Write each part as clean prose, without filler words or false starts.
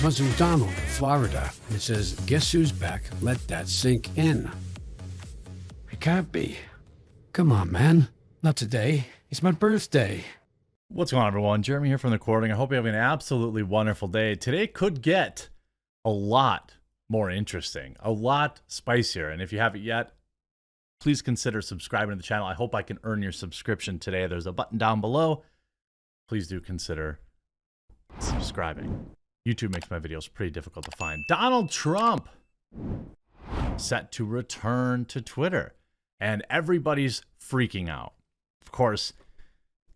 This was from Donald in Florida. It says, guess who's back? Let that sink in. It can't be. Come on, man. Not today. It's my birthday. What's going on, everyone? Jeremy here from the recording. I hope you have an absolutely wonderful day. Today could get a lot more interesting, a lot spicier. And if you haven't yet, please consider subscribing to the channel. I hope I can earn your subscription today. There's a button down below. Please do consider subscribing. YouTube makes my videos pretty difficult to find. Donald Trump set to return to Twitter, and everybody's freaking out. Of course,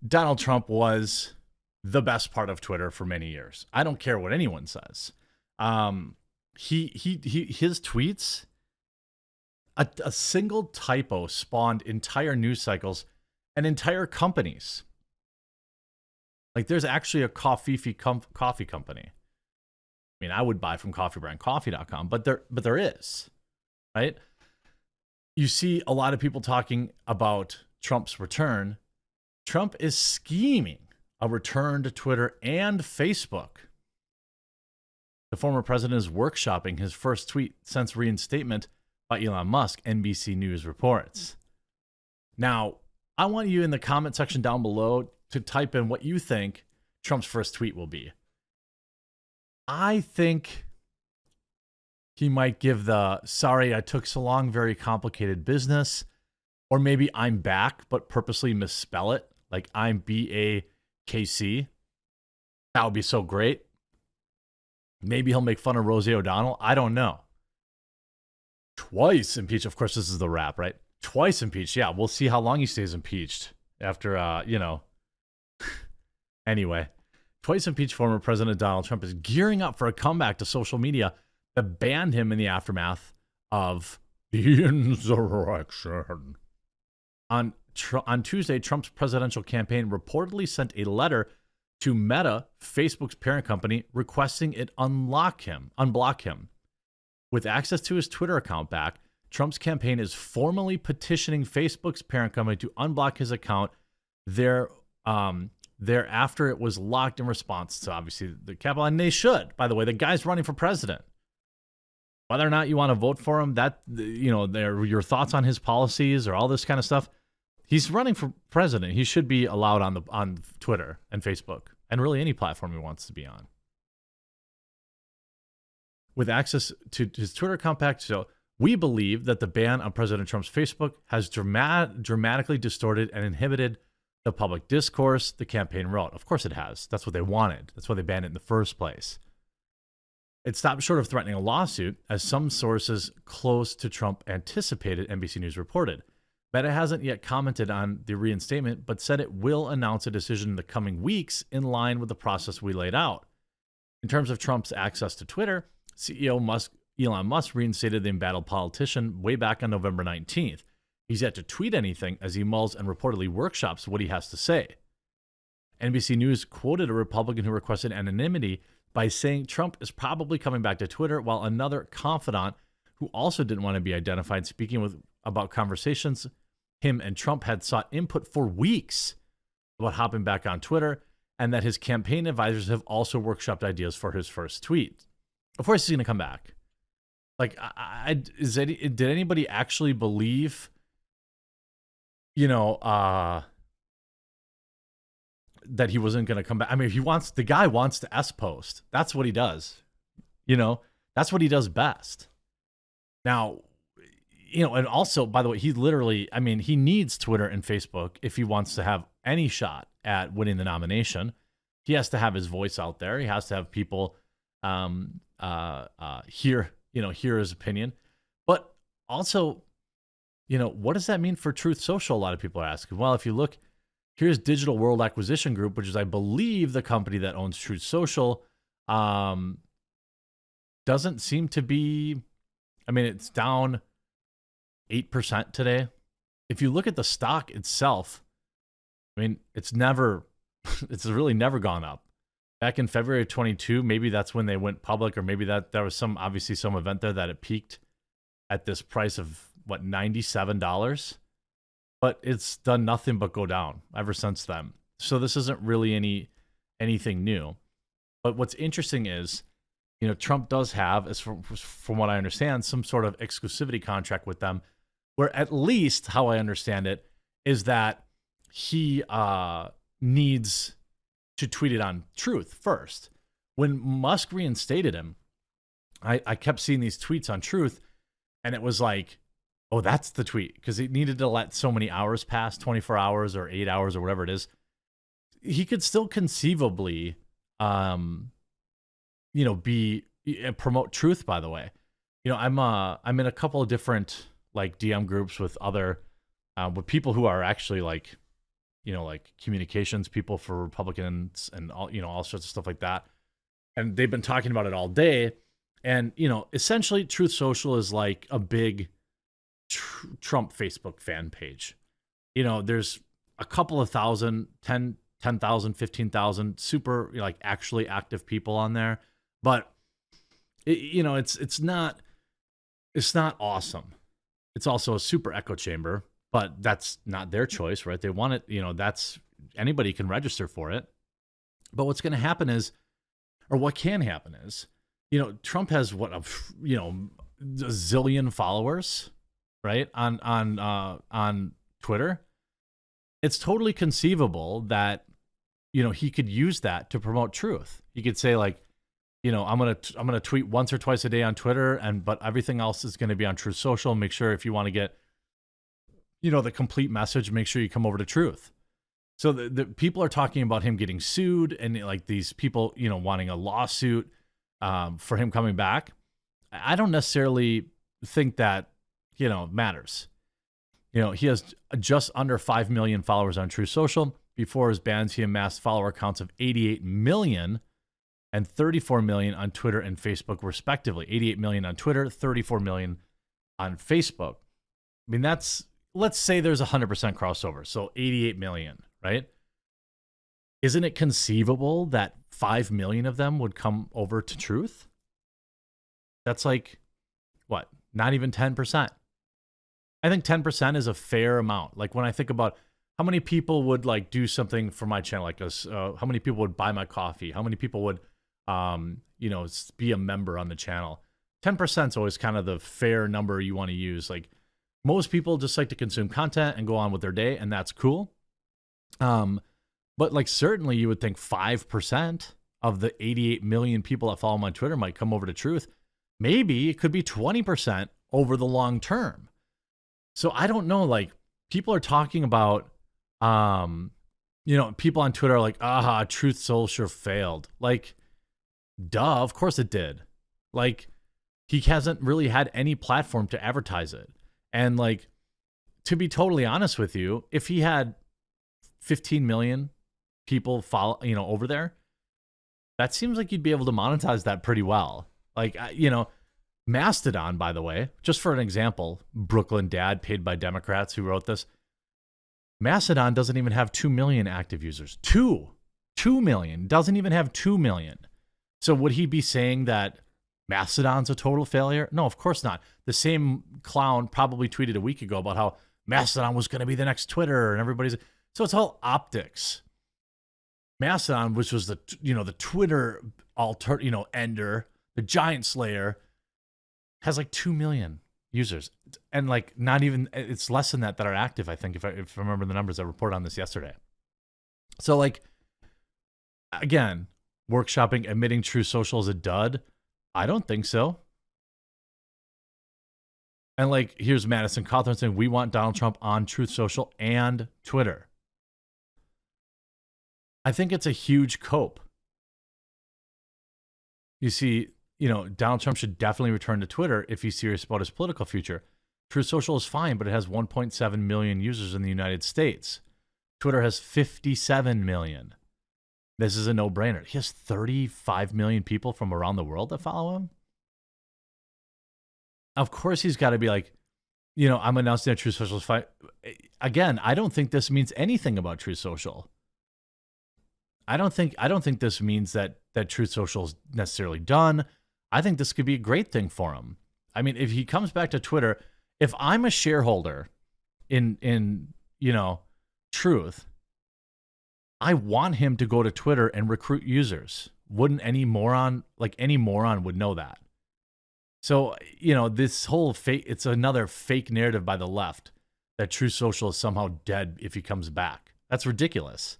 Donald Trump was the best part of Twitter for many years. I don't care what anyone says. His tweets, a single typo spawned entire news cycles and entire companies. Like, there's actually a coffee company. I mean, I would buy from coffeebrandcoffee.com, but there is, right? You see a lot of people talking about Trump's return. Trump is scheming a return to Twitter and Facebook. The former president is workshopping his first tweet since reinstatement by Elon Musk, NBC News reports. Now, I want you in the comment section down below to type in what you think Trump's first tweet will be. I think he might give the, sorry, I took so long, very complicated business. Or maybe I'm back, but purposely misspell it. Like I'm B-A-K-C. That would be so great. Maybe he'll make fun of Rosie O'Donnell. I don't know. Twice impeached. Of course, this is the rap, right? Twice impeached. Yeah, we'll see how long he stays impeached after, Anyway, twice impeached former President Donald Trump is gearing up for a comeback to social media that banned him in the aftermath of the insurrection. On Tuesday, Trump's presidential campaign reportedly sent a letter to Meta, Facebook's parent company, requesting it unblock him. With access to his Twitter account back, Trump's campaign is formally petitioning Facebook's parent company to unblock his account. Thereafter, it was locked in response to, obviously, the Capitol. And they should, by the way. The guy's running for president. Whether or not you want to vote for him, your thoughts on his policies or all this kind of stuff, he's running for president. He should be allowed on Twitter and Facebook and really any platform he wants to be on. With access to his Twitter account back, so we believe that the ban on President Trump's Facebook has dramatically distorted and inhibited the public discourse, the campaign wrote. Of course it has. That's what they wanted. That's why they banned it in the first place. It stopped short of threatening a lawsuit, as some sources close to Trump anticipated, NBC News reported. Meta hasn't yet commented on the reinstatement, but said it will announce a decision in the coming weeks in line with the process we laid out. In terms of Trump's access to Twitter, CEO Elon Musk reinstated the embattled politician way back on November 19th. He's yet to tweet anything as he mulls and reportedly workshops what he has to say. NBC News quoted a Republican who requested anonymity by saying Trump is probably coming back to Twitter, while another confidant who also didn't want to be identified, speaking about conversations him and Trump had sought input for weeks about hopping back on Twitter, and that his campaign advisors have also workshopped ideas for his first tweet. Of course he's going to come back. Like, did anybody actually believe, that he wasn't going to come back? I mean, the guy wants to S-post. That's what he does. That's what he does best. Now, and also, by the way, he needs Twitter and Facebook if he wants to have any shot at winning the nomination. He has to have his voice out there. He has to have people hear his opinion. But also, what does that mean for Truth Social? A lot of people are asking. Well, if you look, here's Digital World Acquisition Group, which is, I believe, the company that owns Truth Social. Doesn't seem to be, it's down 8% today. If you look at the stock itself, it's really never gone up. Back in February of 22, maybe that's when they went public, or maybe that there was some event there that it peaked at this price of $97. But it's done nothing but go down ever since then. So this isn't really anything new. But what's interesting is Trump does have, as from what I understand, some sort of exclusivity contract with them, where at least how I understand it is that he needs to tweet it on Truth first. When Musk reinstated him, I kept seeing these tweets on Truth, and it was like, oh, that's the tweet, because he needed to let so many hours pass, 24 hours or 8 hours or whatever it is. He could still conceivably, promote Truth. By the way, I'm in a couple of different like DM groups with other with people who are actually like communications people for Republicans and all sorts of stuff like that, and they've been talking about it all day. And essentially, Truth Social is like a big Trump Facebook fan page. There's a couple of thousand, 10,000, 15,000 super like actually active people on there, but it's not awesome. It's also a super echo chamber, but that's not their choice, right? They want it, that's anybody can register for it. But what's going to happen is, or what can happen is, Trump has a zillion followers, right? On Twitter. It's totally conceivable that, he could use that to promote Truth. He could say like, I'm gonna tweet once or twice a day on Twitter, but everything else is going to be on Truth Social. Make sure if you want to get, the complete message, make sure you come over to Truth. So the people are talking about him getting sued, and like these people, wanting a lawsuit for him coming back. I don't necessarily think that, matters. He has just under 5 million followers on Truth Social. Before his bans, he amassed follower counts of 88 million and 34 million on Twitter and Facebook, respectively. 88 million on Twitter, 34 million on Facebook. I mean, let's say there's 100% crossover, so 88 million, right? Isn't it conceivable that 5 million of them would come over to Truth? That's like, what, not even 10%. I think 10% is a fair amount. Like when I think about how many people would like do something for my channel, like us, how many people would buy my coffee? How many people would, be a member on the channel? 10% is always kind of the fair number you want to use. Like most people just like to consume content and go on with their day, and that's cool. But like certainly you would think 5% of the 88 million people that follow my Twitter might come over to Truth. Maybe it could be 20% over the long term. So I don't know, like people are talking about, people on Twitter are like, Truth Social failed. Like, duh, of course it did. Like, he hasn't really had any platform to advertise it. And like, to be totally honest with you, if he had 15 million people follow, over there, that seems like you'd be able to monetize that pretty well. Like, Mastodon, by the way, just for an example, Brooklyn Dad, paid by Democrats, who wrote this. Mastodon doesn't even have 2 million active users. 2 million. Doesn't even have 2 million. So would he be saying that Mastodon's a total failure? No, of course not. The same clown probably tweeted a week ago about how Mastodon was going to be the next Twitter, and everybody's... So it's all optics. Mastodon, which was the Twitter ender, the giant slayer, has like 2 million users, and like not even, it's less than that are active, I think, if I remember the numbers. I reported on this yesterday. So like, again, workshopping, admitting Truth Social is a dud. I don't think so. And like, here's Madison Cawthorn saying, we want Donald Trump on Truth Social and Twitter. I think it's a huge cope. You see, Donald Trump should definitely return to Twitter if he's serious about his political future. Truth Social is fine, but it has 1.7 million users in the United States. Twitter has 57 million. This is a no-brainer. He has 35 million people from around the world that follow him. Of course he's got to be like, I'm announcing that Truth Social is fine. Again, I don't think this means anything about Truth Social. I don't think this means that Truth Social is necessarily done. I think this could be a great thing for him. I mean, if he comes back to Twitter, if I'm a shareholder in Truth, I want him to go to Twitter and recruit users. Wouldn't any moron, any moron would know that. So, this whole it's another fake narrative by the left that True Social is somehow dead if he comes back. That's ridiculous.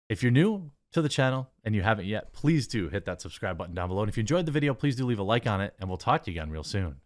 If you're new to the channel and you haven't yet, please do hit that subscribe button down below. And if you enjoyed the video, please do leave a like on it, and we'll talk to you again real soon.